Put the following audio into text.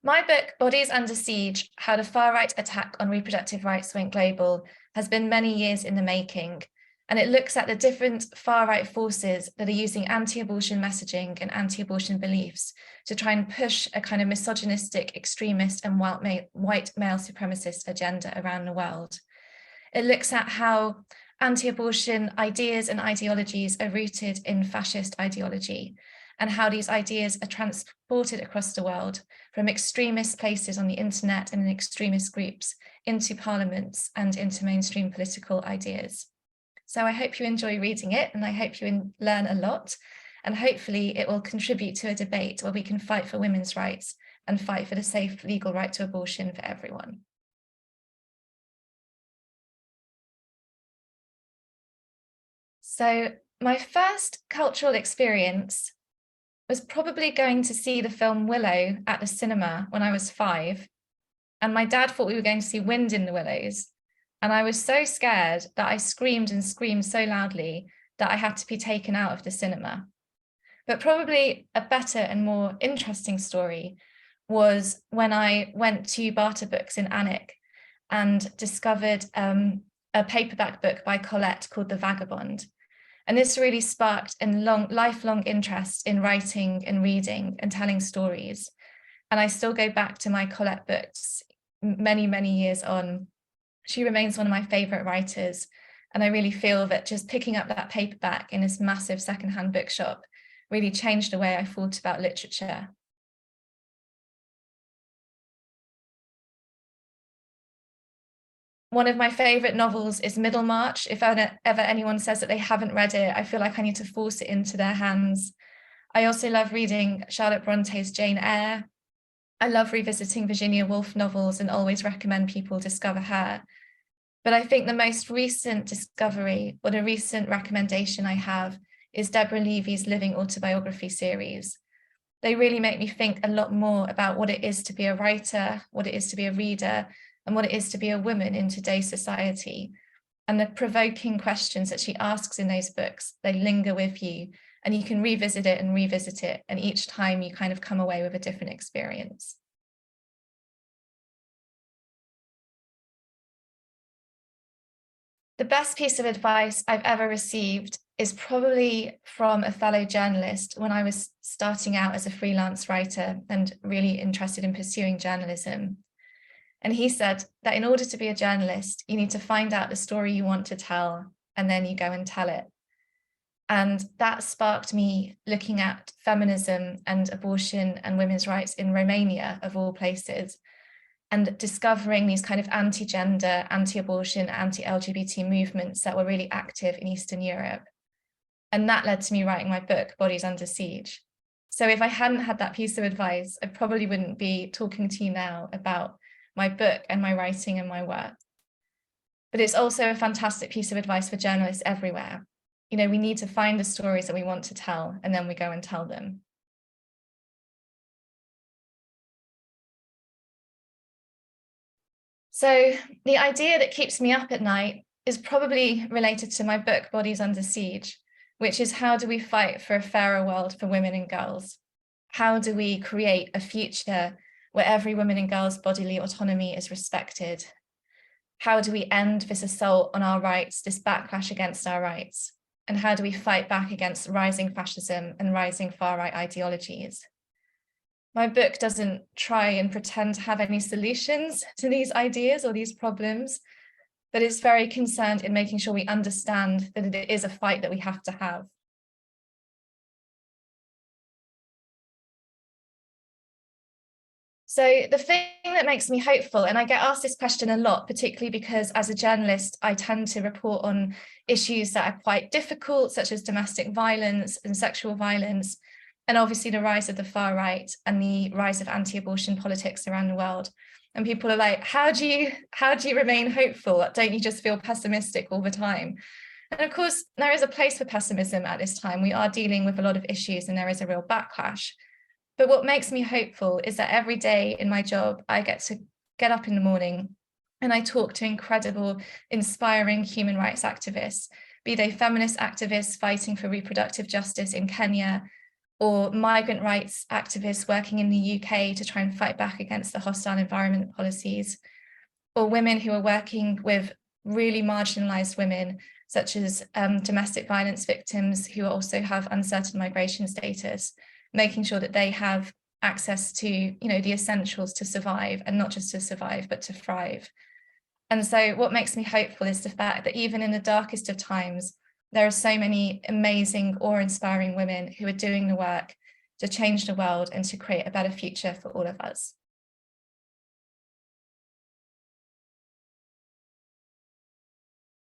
My book, Bodies Under Siege, How the Far-Right Attack on Reproductive Rights Went Global, has been many years in the making, and it looks at the different far-right forces that are using anti-abortion messaging and anti-abortion beliefs to try and push a kind of misogynistic, extremist and white male supremacist agenda around the world. It looks at how anti-abortion ideas and ideologies are rooted in fascist ideology, and how these ideas are transported across the world from extremist places on the internet and in extremist groups into parliaments and into mainstream political ideas. So I hope you enjoy reading it, and I hope you learn a lot, and hopefully it will contribute to a debate where we can fight for women's rights and fight for the safe legal right to abortion for everyone. So my first cultural experience was probably going to see the film Willow at the cinema when I was 5. And my dad thought we were going to see Wind in the Willows. And I was so scared that I screamed and screamed so loudly that I had to be taken out of the cinema. But probably a better and more interesting story was when I went to Barter Books in Alnwick and discovered a paperback book by Colette called The Vagabond. And this really sparked a lifelong interest in writing and reading and telling stories. And I still go back to my Colette books many, many years on. She remains one of my favorite writers. And I really feel that just picking up that paperback in this massive secondhand bookshop really changed the way I thought about literature. One of my favorite novels is Middlemarch. If ever anyone says that they haven't read it, I feel like I need to force it into their hands. I also love reading Charlotte Bronte's Jane Eyre. I love revisiting Virginia Woolf novels and always recommend people discover her. But I think the most recent discovery or the recent recommendation I have is Deborah Levy's Living Autobiography series. They really make me think a lot more about what it is to be a writer, what it is to be a reader, and what it is to be a woman in today's society. And the provoking questions that she asks in those books, they linger with you, and you can revisit it, and each time you kind of come away with a different experience. The best piece of advice I've ever received is probably from a fellow journalist when I was starting out as a freelance writer and really interested in pursuing journalism. And he said that in order to be a journalist, you need to find out the story you want to tell, and then you go and tell it. And that sparked me looking at feminism and abortion and women's rights in Romania, of all places, and discovering these kind of anti-gender, anti-abortion, anti-LGBT movements that were really active in Eastern Europe. And that led to me writing my book, Bodies Under Siege. So if I hadn't had that piece of advice, I probably wouldn't be talking to you now about my book and my writing and my work. But it's also a fantastic piece of advice for journalists everywhere. You know, we need to find the stories that we want to tell, and then we go and tell them. So the idea that keeps me up at night is probably related to my book, Bodies Under Siege, which is how do we fight for a fairer world for women and girls? How do we create a future where every woman and girl's bodily autonomy is respected? How do we end this assault on our rights, this backlash against our rights? And how do we fight back against rising fascism and rising far-right ideologies? My book doesn't try and pretend to have any solutions to these ideas or these problems, but it's very concerned in making sure we understand that it is a fight that we have to have. So the thing that makes me hopeful, and I get asked this question a lot, particularly because as a journalist, I tend to report on issues that are quite difficult, such as domestic violence and sexual violence, and obviously the rise of the far right and the rise of anti-abortion politics around the world. And people are like, how do you remain hopeful? Don't you just feel pessimistic all the time? And of course, there is a place for pessimism at this time. We are dealing with a lot of issues and there is a real backlash. But what makes me hopeful is that every day in my job, I get to get up in the morning and I talk to incredible, inspiring human rights activists, be they feminist activists fighting for reproductive justice in Kenya, or migrant rights activists working in the UK to try and fight back against the hostile environment policies, or women who are working with really marginalized women, such as domestic violence victims who also have uncertain migration status, making sure that they have access to, the essentials to survive, and not just to survive, but to thrive. And so what makes me hopeful is the fact that even in the darkest of times, there are so many amazing, awe-inspiring women who are doing the work to change the world and to create a better future for all of us.